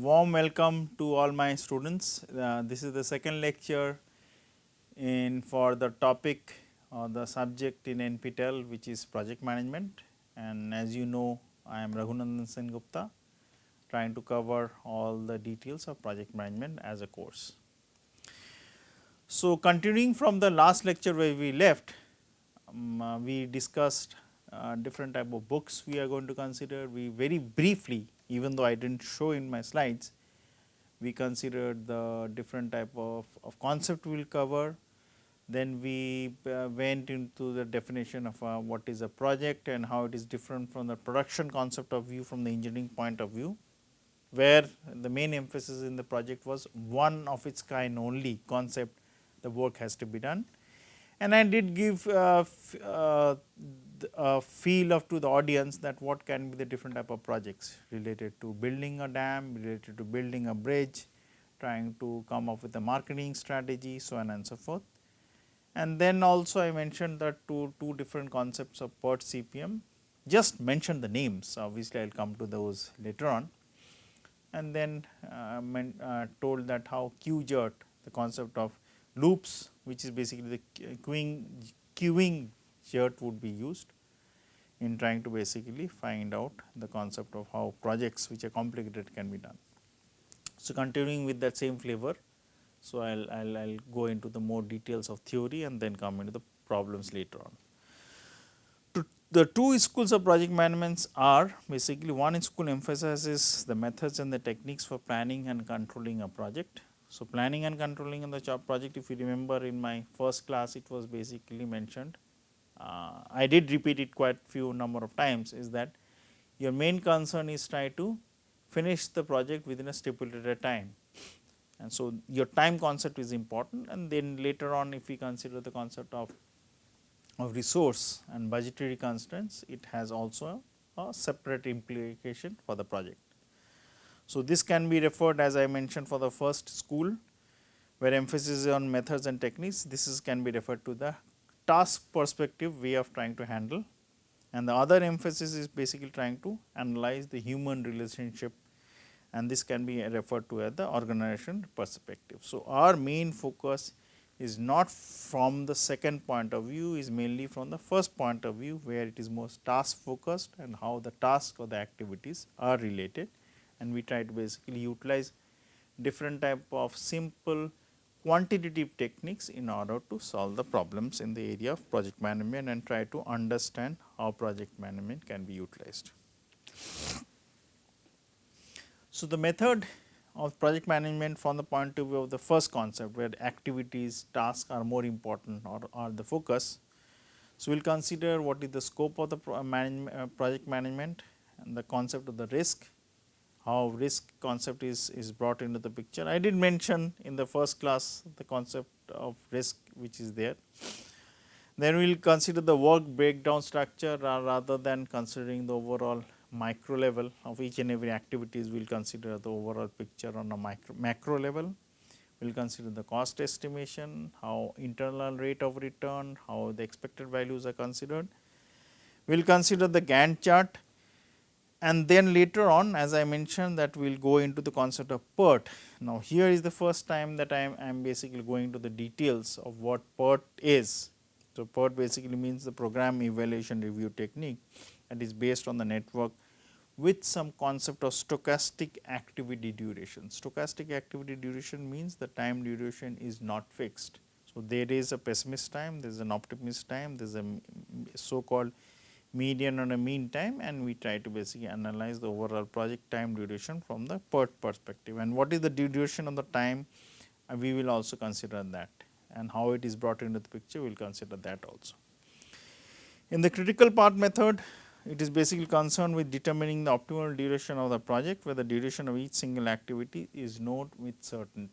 warm welcome to all my students. This is the second lecture for the topic or the subject in NPTEL, which is project management, and as you know, I am Raghunandan Sengupta, trying to cover all the details of project management as a course. So, continuing from the last lecture where we left, we discussed different type of books we are going to consider. We very briefly, even though I did not show in my slides, we considered the different type of concept we will cover. Then we went into the definition of what is a project and how it is different from the production concept of view from the engineering point of view, where the main emphasis in the project was one of its kind only concept, the work has to be done. And I did give a feel of to the audience that what can be the different type of projects related to building a dam, related to building a bridge, trying to come up with a marketing strategy, so on and so forth. And then also I mentioned that two different concepts of PERT CPM, just mentioned the names, obviously I will come to those later on. And then told that how GERT, the concept of loops, which is basically the queuing GERT would be used in trying to basically find out the concept of how projects which are complicated can be done. So, continuing with that same flavor, so I will go into the more details of theory and then come into the problems later on. The two schools of project management are basically one school emphasizes the methods and the techniques for planning and controlling a project. So, planning and controlling in the project, if you remember in my first class, it was basically mentioned. I did repeat it quite few number of times, is that your main concern is try to finish the project within a stipulated time. And so, your time concept is important, and then later on if we consider the concept of resource and budgetary constraints, it has also a separate implication for the project. So, this can be referred, as I mentioned, for the first school where emphasis is on methods and techniques. This can be referred to the task perspective way of trying to handle, and the other emphasis is basically trying to analyze the human relationship, and this can be referred to as the organization perspective. So, our main focus is not from the second point of view, is mainly from the first point of view, where it is most task focused and how the task or the activities are related, and we try to basically utilize different type of simple quantitative techniques in order to solve the problems in the area of project management and try to understand how project management can be utilized. So, the method of project management from the point of view of the first concept, where activities, tasks are more important or are the focus. So, we will consider what is the scope of the project management and the concept of the risk, how risk concept is brought into the picture. I did mention in the first class the concept of risk which is there. Then we will consider the work breakdown structure rather than considering the overall micro level of each and every activities. We will consider the overall picture on a macro level. We will consider the cost estimation, how internal rate of return, how the expected values are considered. We will consider the Gantt chart, and then later on, as I mentioned, that we will go into the concept of PERT. Now, here is the first time that I am basically going to the details of what PERT is. So, PERT basically means the program evaluation review technique, that is based on the network with some concept of stochastic activity duration. Stochastic activity duration means the time duration is not fixed. So, there is a pessimist time, there is an optimist time, there is a so called median and a mean time, and we try to basically analyze the overall project time duration from the PERT perspective. And what is the duration of the time, we will also consider that, and how it is brought into the picture, we will consider that also. In the critical path method, it is basically concerned with determining the optimal duration of the project, where the duration of each single activity is known with certainty,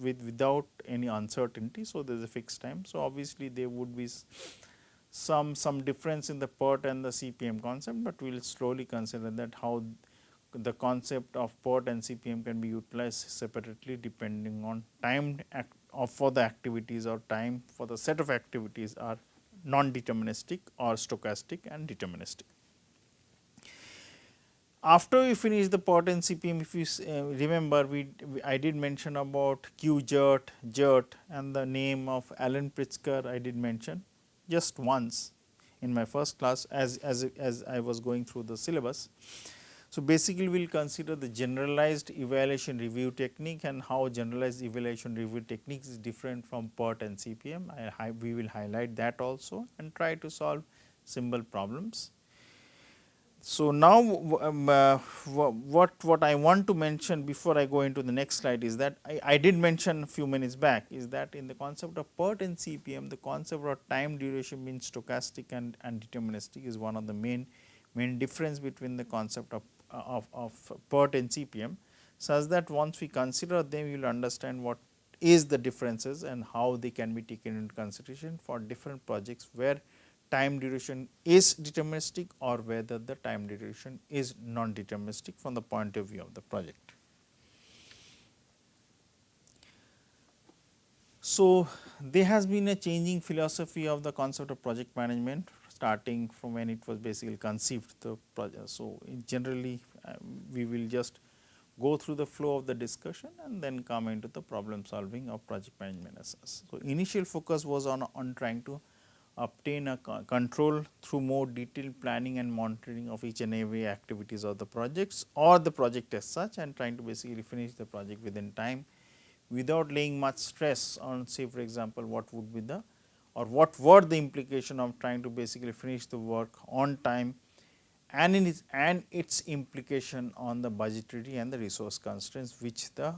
without any uncertainty. So, there is a fixed time. So, obviously, there would be some difference in the PERT and the CPM concept, but we will slowly consider that how the concept of PERT and CPM can be utilized separately depending on time for the activities or time for the set of activities are non-deterministic or stochastic and deterministic. after we finish the PERT and CPM, if you remember, I did mention about GERT, GERT, and the name of Alan Pritzker I did mention just once in my first class as I was going through the syllabus. So, basically we will consider the generalized evaluation review technique and how generalized evaluation review techniques is different from PERT and CPM. We will highlight that also and try to solve simple problems. So, now what I want to mention before I go into the next slide is that I did mention a few minutes back is that in the concept of PERT and CPM, the concept of time duration being stochastic and deterministic is one of the main difference between the concept of PERT and CPM, such that once we consider them, you will understand what is the differences and how they can be taken into consideration for different projects where time duration is deterministic or whether the time duration is non-deterministic from the point of view of the project. So, there has been a changing philosophy of the concept of project management starting from when it was basically conceived the project. So, generally we will just go through the flow of the discussion and then come into the problem solving of project management as such. So, initial focus was on trying to obtain a control through more detailed planning and monitoring of each and every activities of the projects or the project as such, and trying to basically finish the project within time without laying much stress on, say for example, what would be the or what were the implication of trying to basically finish the work on time and its implication on the budgetary and the resource constraints which the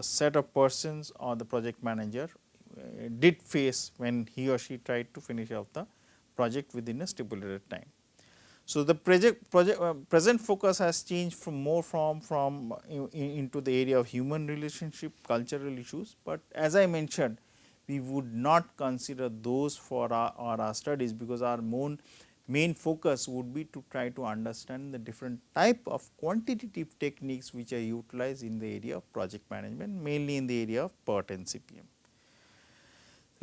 set of persons or the project manager did face when he or she tried to finish off the project within a stipulated time. So, the present focus has changed from more from into the area of human relationship, cultural issues, but as I mentioned, we would not consider those for our studies, because our main focus would be to try to understand the different type of quantitative techniques which are utilized in the area of project management, mainly in the area of PERT and CPM.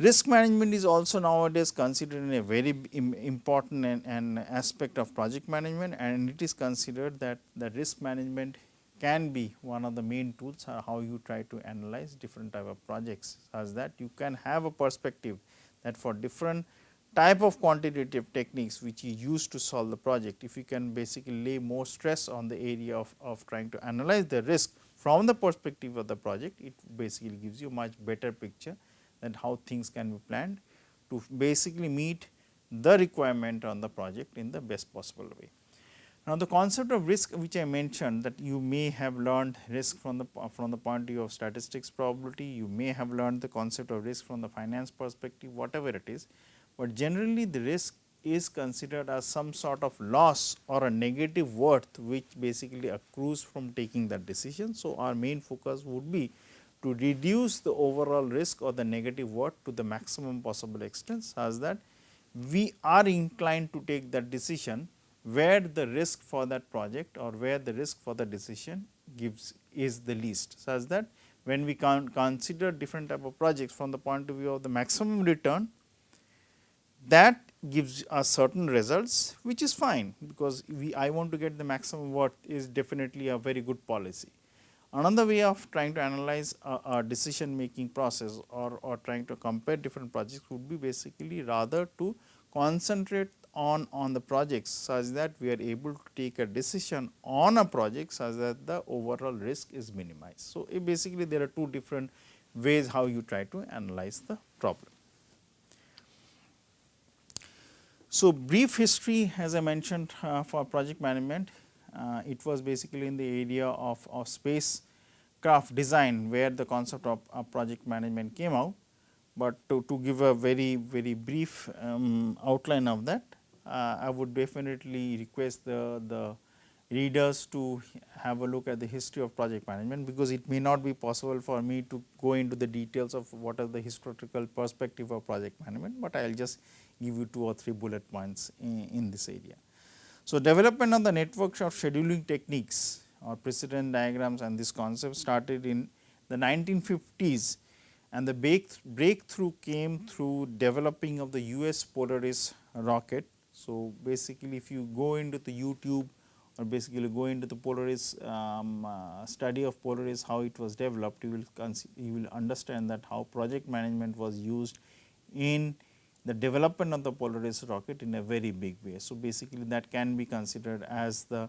Risk management is also nowadays considered a very important and aspect of project management, and it is considered that the risk management can be one of the main tools how you try to analyze different type of projects, such that you can have a perspective that for different type of quantitative techniques which you use to solve the project, if you can basically lay more stress on the area of trying to analyze the risk from the perspective of the project, it basically gives you much better picture that how things can be planned to basically meet the requirement on the project in the best possible way. Now, the concept of risk which I mentioned, that you may have learned risk from the point of view of statistics probability, you may have learned the concept of risk from the finance perspective, whatever it is, but generally the risk is considered as some sort of loss or a negative worth which basically accrues from taking that decision. So, our main focus would be to reduce the overall risk or the negative worth to the maximum possible extent, such that we are inclined to take that decision where the risk for that project or where the risk for the decision is the least, such that when we consider different type of projects from the point of view of the maximum return, that gives us certain results, which is fine, because I want to get the maximum worth is definitely a very good policy. Another way of trying to analyze a decision making process or trying to compare different projects would be basically rather to concentrate on the projects, such that we are able to take a decision on a project such that the overall risk is minimized. So, basically there are two different ways how you try to analyze the problem. So, brief history, as I mentioned for project management, it was basically in the area of spacecraft design where the concept of project management came out, but to give a very brief outline of that, I would definitely request the readers to have a look at the history of project management, because it may not be possible for me to go into the details of what are the historical perspective of project management, but I will just give you 2 or 3 bullet points in this area. So, development of the networks of scheduling techniques or precedent diagrams and this concept started in the 1950s, and the breakthrough came through developing of the US Polaris rocket. So, basically if you go into the YouTube or basically go into the Polaris study of Polaris, how it was developed, you will understand that how project management was used in the development of the Polaris rocket in a very big way. So, basically that can be considered as the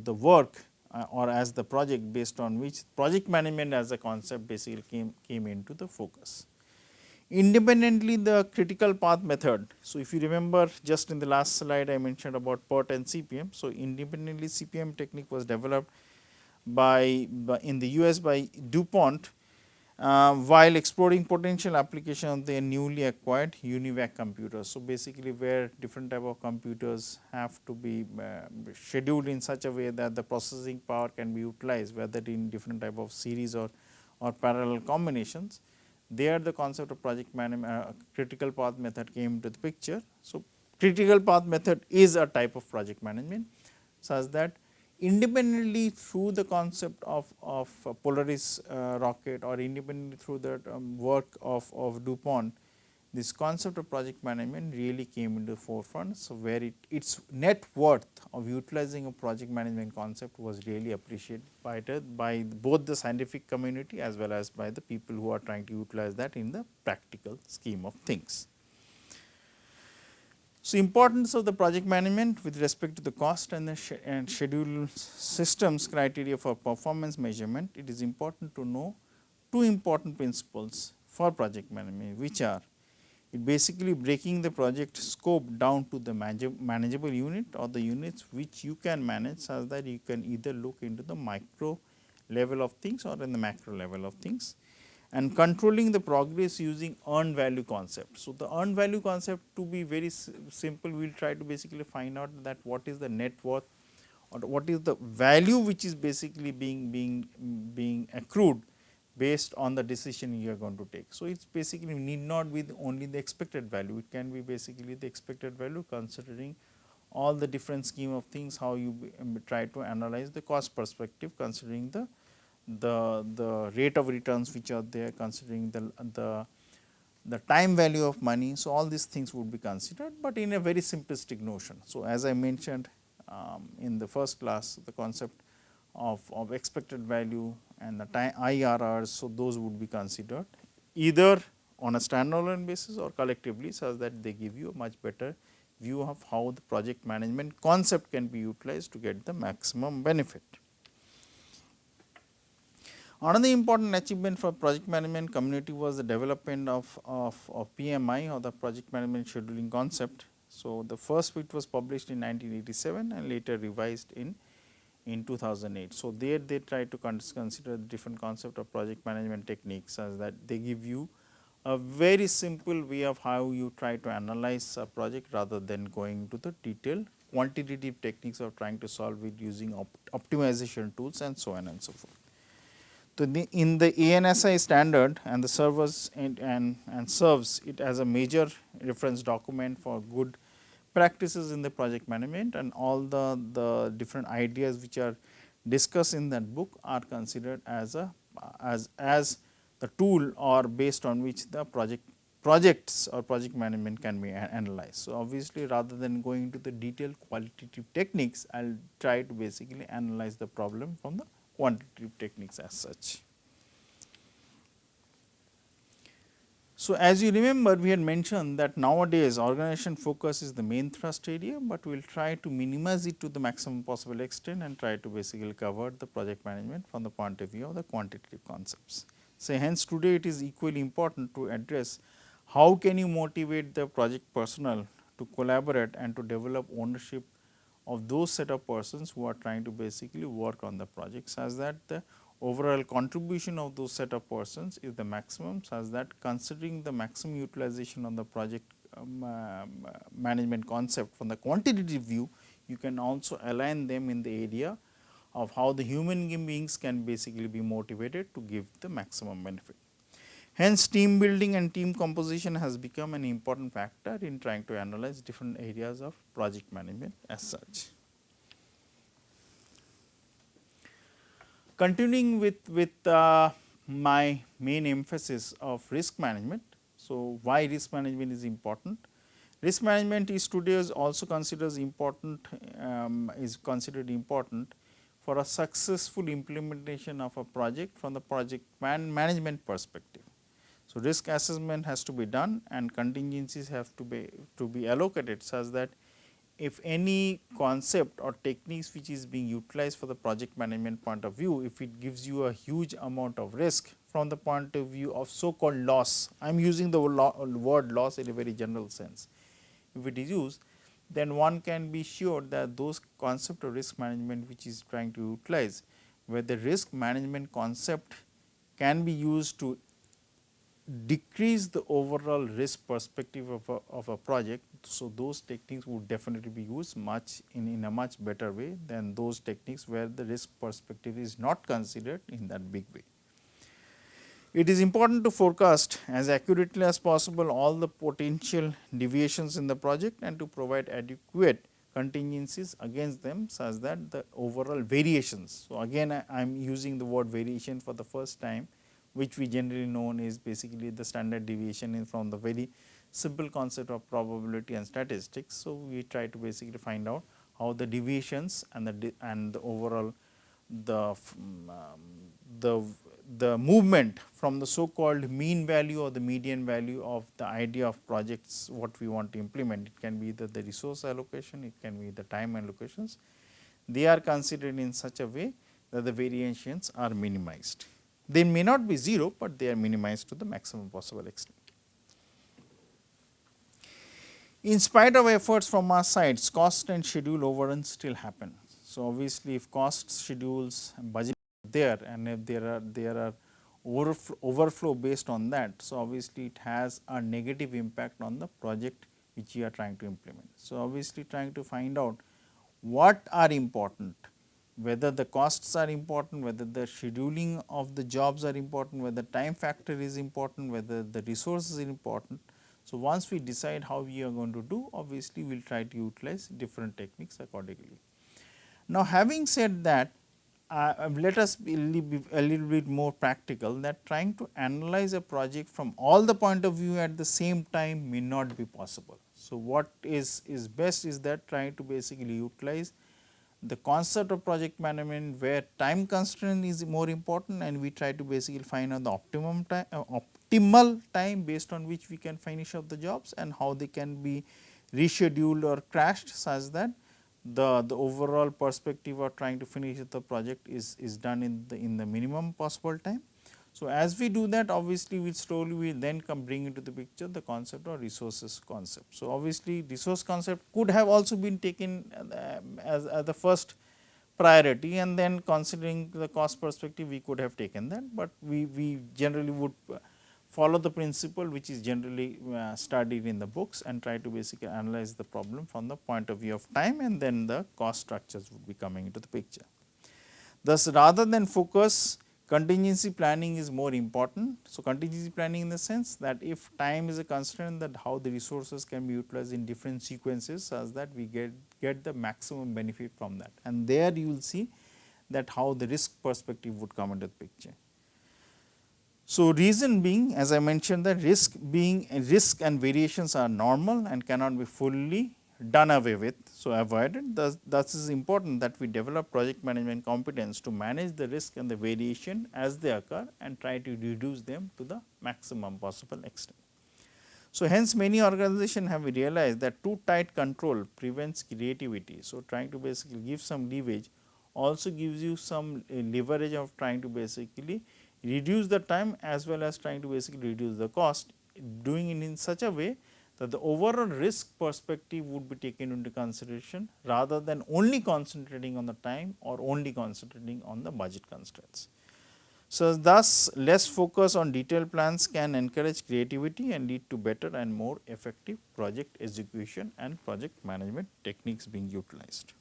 work or as the project based on which project management as a concept basically came into the focus. Independently, the critical path method. So, if you remember just in the last slide I mentioned about PERT and CPM. So, independently CPM technique was developed by in the US by DuPont while exploring potential application of their newly acquired UNIVAC computers. So, basically where different type of computers have to be scheduled in such a way that the processing power can be utilized, whether in different type of series or parallel combinations. There the concept of project management critical path method came into the picture. So, critical path method is a type of project management such that independently through the concept of Polaris rocket or independently through the work of DuPont, this concept of project management really came into the forefront. So, where its net worth of utilizing a project management concept was really appreciated by both the scientific community as well as by the people who are trying to utilize that in the practical scheme of things. So, importance of the project management with respect to the cost and the schedule systems criteria for performance measurement, it is important to know two important principles for project management, which are it basically breaking the project scope down to the manageable unit or the units which you can manage, such that you can either look into the micro level of things or in the macro level of things, and controlling the progress using earned value concept. So, the earned value concept, to be very simple, we will try to basically find out that what is the net worth or what is the value which is basically being accrued based on the decision you are going to take. So, it is basically need not be only the expected value, it can be basically the expected value considering all the different scheme of things, how you try to analyze the cost perspective, considering the rate of returns which are there, considering the time value of money. So, all these things would be considered, but in a very simplistic notion. So, as I mentioned in the first class, the concept of expected value and the time IRRs. So, those would be considered either on a standalone basis or collectively, such that they give you a much better view of how the project management concept can be utilized to get the maximum benefit. Another important achievement for project management community was the development of PMI or the project management scheduling concept. So, the first bit was published in 1987 and later revised in 2008. So, there they try to consider the different concept of project management techniques, as that they give you a very simple way of how you try to analyze a project rather than going to the detailed quantitative techniques of trying to solve it using optimization tools and so on and so forth. So, in the ANSI standard and the servers and serves it as a major reference document for good practices in the project management, and all the different ideas which are discussed in that book are considered as a as the tool or based on which the projects or project management can be analyzed. So, obviously, rather than going into the detailed qualitative techniques, I will try to basically analyze the problem from the quantitative techniques as such. So, as you remember, we had mentioned that nowadays organization focus is the main thrust area, but we will try to minimize it to the maximum possible extent and try to basically cover the project management from the point of view of the quantitative concepts. So, hence today it is equally important to address how can you motivate the project personnel to collaborate and to develop ownership of those set of persons who are trying to basically work on the project, such that the overall contribution of those set of persons is the maximum, such that considering the maximum utilization on the project management concept from the quantitative view, you can also align them in the area of how the human beings can basically be motivated to give the maximum benefit. Hence, team building and team composition has become an important factor in trying to analyze different areas of project management as such. Continuing with my main emphasis of risk management. So, why risk management is important? Risk management is today is also considers important is considered important for a successful implementation of a project from the project management perspective. So, risk assessment has to be done and contingencies have to be allocated such that if any concept or techniques which is being utilized for the project management point of view, if it gives you a huge amount of risk from the point of view of so called loss, I am using the word loss in a very general sense. If it is used, then one can be sure that those concept of risk management which is trying to utilize, where the risk management concept can be used to decrease the overall risk perspective of a project. So, those techniques would definitely be used much in a much better way than those techniques where the risk perspective is not considered in that big way. It is important to forecast as accurately as possible all the potential deviations in the project and to provide adequate contingencies against them such that the overall variations. So, again I am using the word variation for the first time, which we generally known is basically the standard deviation in from the very simple concept of probability and statistics. So, we try to basically find out how the deviations and the overall the movement from the so called mean value or the median value of the idea of projects what we want to implement. It can be either the resource allocation, it can be the time allocations. They are considered in such a way that the variations are minimized. They may not be 0, but they are minimized to the maximum possible extent. In spite of efforts from our sides, cost and schedule overruns still happen. So, obviously, if costs, schedules and budget are there and if there are overflow based on that. So, obviously, it has a negative impact on the project which you are trying to implement. So, obviously, trying to find out what are important, whether the costs are important, whether the scheduling of the jobs are important, whether time factor is important, whether the resources is important. So, once we decide how we are going to do, obviously, we will try to utilize different techniques accordingly. Now, having said that, let us be a little bit more practical, that trying to analyze a project from all the point of view at the same time may not be possible. So, what is best is that trying to basically utilize the concept of project management where time constraint is more important and we try to basically find out the optimal time based on which we can finish up the jobs and how they can be rescheduled or crashed such that the overall perspective of trying to finish the project is done in the minimum possible time. So, as we do that, obviously, we slowly we then bring into the picture the concept of resources concept. So, obviously, resource concept could have also been taken as the first priority and then considering the cost perspective we could have taken that, but we generally would follow the principle which is generally studied in the books and try to basically analyze the problem from the point of view of time and then the cost structures would be coming into the picture. Thus, rather than focus, contingency planning is more important. So, contingency planning in the sense that if time is a constraint, that how the resources can be utilized in different sequences such that we get the maximum benefit from that, and there you will see that how the risk perspective would come into the picture. So, reason being, as I mentioned, that risk and variations are normal and cannot be fully done away with. So, avoided. Thus is important that we develop project management competence to manage the risk and the variation as they occur and try to reduce them to the maximum possible extent. So, hence many organizations have realized that too tight control prevents creativity. So, trying to basically give some leverage also gives you some leverage of trying to basically reduce the time as well as trying to basically reduce the cost, doing it in such a way that the overall risk perspective would be taken into consideration rather than only concentrating on the time or only concentrating on the budget constraints. So, thus less focus on detailed plans can encourage creativity and lead to better and more effective project execution and project management techniques being utilized.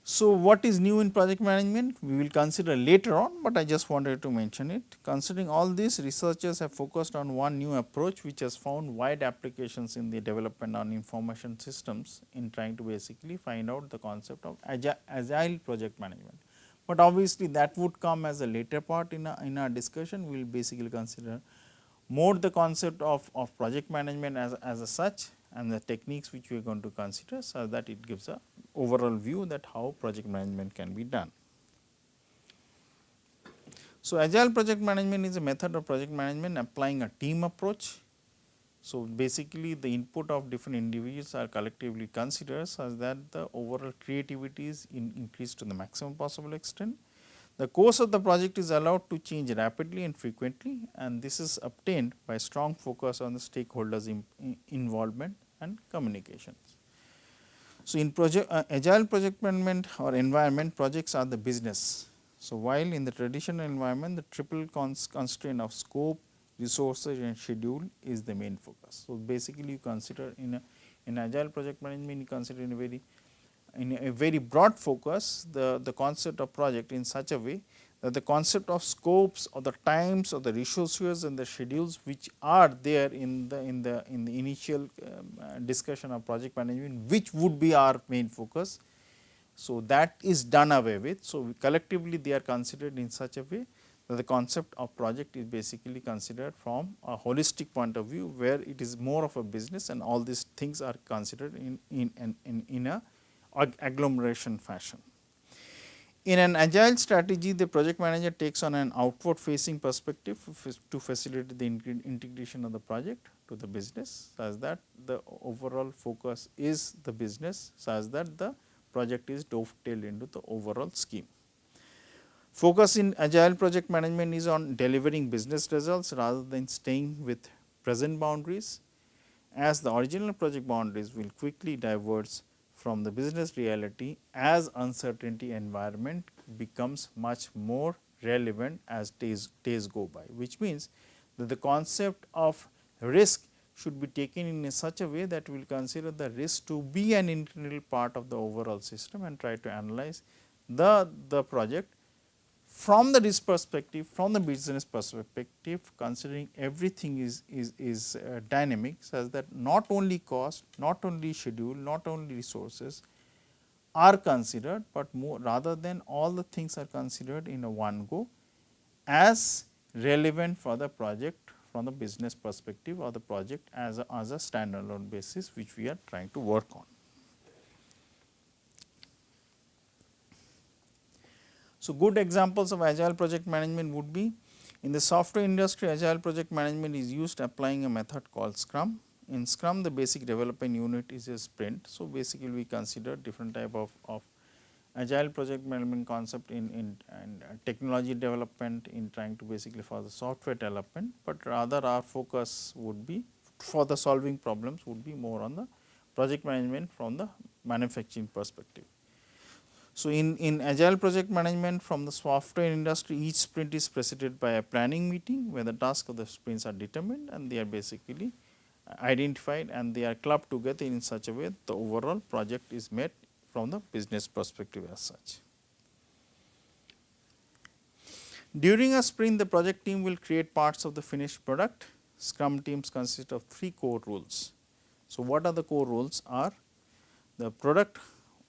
So, what is new in project management? We will consider later on, but I just wanted to mention it. Considering all this, researchers have focused on one new approach which has found wide applications in the development on information systems in trying to basically find out the concept of agile project management. But obviously, that would come as a later part in our discussion. We will basically consider more the concept of project management as a such and the techniques which we are going to consider, so that it gives a overall view that how project management can be done. So, agile project management is a method of project management applying a team approach. So, basically the input of different individuals are collectively considered such that the overall creativity is increased to the maximum possible extent. The course of the project is allowed to change rapidly and frequently, and this is obtained by strong focus on the stakeholders involvement and communications. So, in agile project management or environment, projects are the business. So, while in the traditional environment the triple constraint of scope, resources and schedule is the main focus. So, basically you consider in agile project management, you consider in a very broad focus the concept of project in such a way that the concept of scopes or the times or the resources and the schedules which are there in the initial discussion of project management, which would be our main focus. So, that is done away with. So, collectively they are considered in such a way that the concept of project is basically considered from a holistic point of view, where it is more of a business and all these things are considered in a agglomeration fashion. In an agile strategy, the project manager takes on an outward facing perspective to facilitate the integration of the project to the business, such that the overall focus is the business, such that the project is dovetailed into the overall scheme. Focus in agile project management is on delivering business results rather than staying with present boundaries, as the original project boundaries will quickly diverge from the business reality as uncertainty environment becomes much more relevant as days go by, which means that the concept of risk should be taken in such a way that we will consider the risk to be an integral part of the overall system and try to analyze the project from the risk perspective, from the business perspective, considering everything is dynamic, such that not only cost, not only schedule, not only resources are considered, but more rather than all the things are considered in a one go as relevant for the project from the business perspective or the project as a standalone basis, which we are trying to work on. So, good examples of agile project management would be in the software industry. Agile project management is used applying a method called Scrum. In Scrum, the basic development unit is a sprint. So, basically we consider different type of agile project management concept in technology development, in trying to basically for the software development, but rather our focus would be for the solving problems would be more on the project management from the manufacturing perspective. So, in agile project management from the software industry, each sprint is preceded by a planning meeting where the tasks of the sprints are determined and they are basically identified and they are clubbed together in such a way the overall project is met from the business perspective as such. During a sprint, the project team will create parts of the finished product. Scrum teams consist of 3 core roles. So, what are the core roles are the product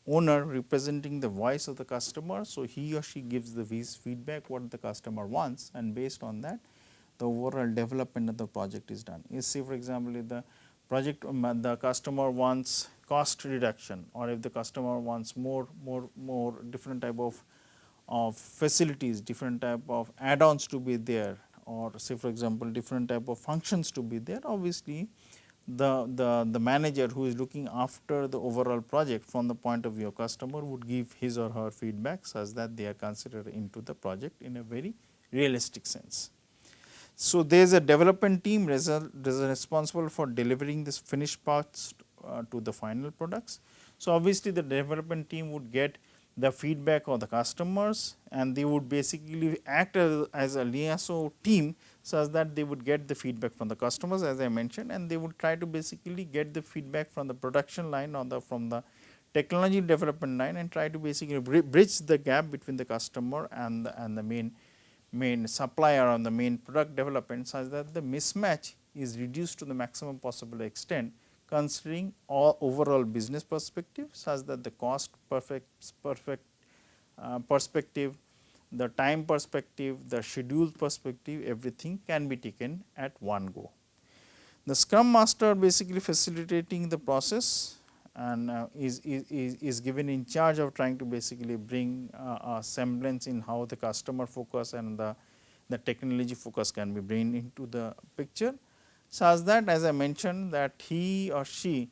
owner representing the voice of the customer. So, he or she gives the feedback what the customer wants, and based on that the overall development of the project is done. You see, for example, if the project the customer wants cost reduction, or if the customer wants more different type of facilities, different type of add-ons to be there, or say for example different type of functions to be there, obviously the manager who is looking after the overall project from the point of view of customer would give his or her feedback such that they are considered into the project in a very realistic sense. So, there is a development team responsible for delivering this finished parts to the final products. So, obviously the development team would get the feedback of the customers and they would basically act as a liaison team such that they would get the feedback from the customers, as I mentioned, and they would try to basically get the feedback from the production line or from the technology development line and try to basically bridge the gap between the customer and the main supplier on the main product development, such that the mismatch is reduced to the maximum possible extent, considering all overall business perspective, such that the cost perspective the time perspective, the schedule perspective, everything can be taken at one go. The Scrum Master basically facilitating the process and is given in charge of trying to basically bring a semblance in how the customer focus and the technology focus can be bring into the picture, such that as I mentioned that he or she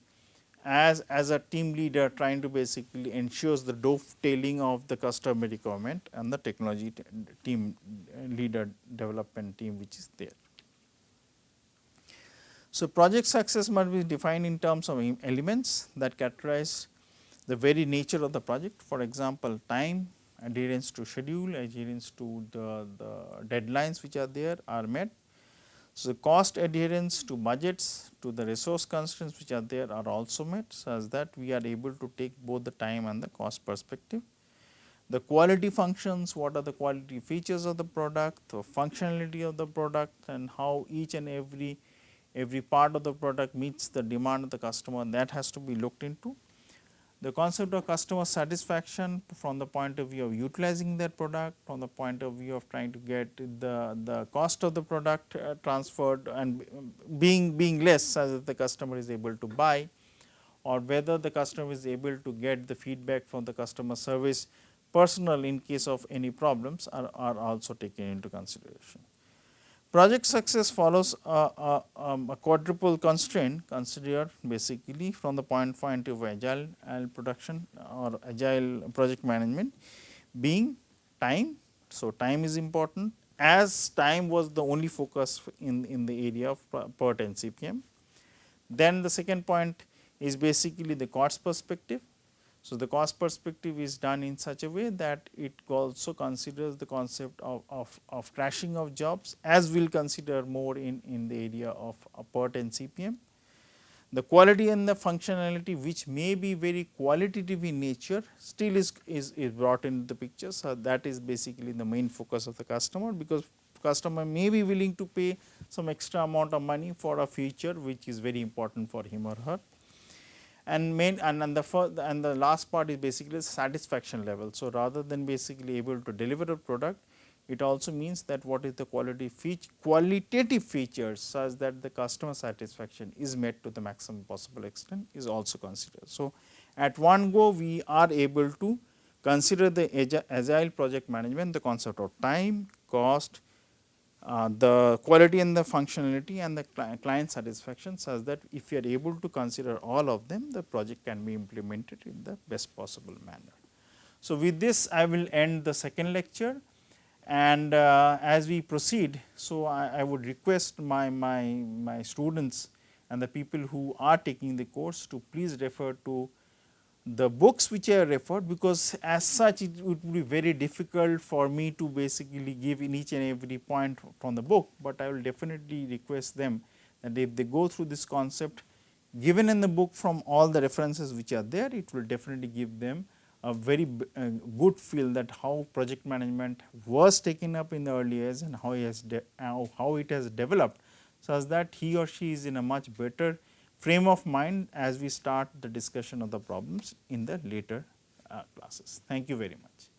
as a team leader trying to basically ensures the dovetailing of the customer requirement and the technology team leader development team which is there. So, project success must be defined in terms of elements that characterize the very nature of the project. For example, time, adherence to schedule, adherence to the deadlines which are there are met. So, the cost adherence to budgets, to the resource constraints which are there are also met, such that we are able to take both the time and the cost perspective. The quality functions, what are the quality features of the product, the functionality of the product, and how each and every part of the product meets the demand of the customer, that has to be looked into. The concept of customer satisfaction from the point of view of utilizing their product, from the point of view of trying to get the cost of the product transferred and being less so that the customer is able to buy, or whether the customer is able to get the feedback from the customer service personnel in case of any problems are also taken into consideration. Project success follows a quadruple constraint considered basically from the point of agile production or agile project management, being time. So, time is important, as time was the only focus in the area of PERT and CPM. Then the second point is basically the cost perspective. So, the cost perspective is done in such a way that it also considers the concept of crashing of jobs, as we will consider more in the area of PERT and CPM. The quality and the functionality, which may be very qualitative in nature, still is brought into the picture. So, that is basically the main focus of the customer, because customer may be willing to pay some extra amount of money for a feature which is very important for him or her. And the last part is basically satisfaction level. So, rather than basically able to deliver a product, it also means that what is the qualitative features such that the customer satisfaction is met to the maximum possible extent is also considered. So, at one go we are able to consider the agile project management, the concept of time, cost, the quality and the functionality and the client satisfaction, such that if you are able to consider all of them, the project can be implemented in the best possible manner. So, with this I will end the second lecture, and as we proceed, so I would request my students and the people who are taking the course to please refer to the books which I referred, because as such it would be very difficult for me to basically give in each and every point from the book, but I will definitely request them that if they go through this concept given in the book from all the references which are there, it will definitely give them a very good feel that how project management was taken up in the early years and how it has developed, such that he or she is in a much better frame of mind as we start the discussion of the problems in the later classes. Thank you very much.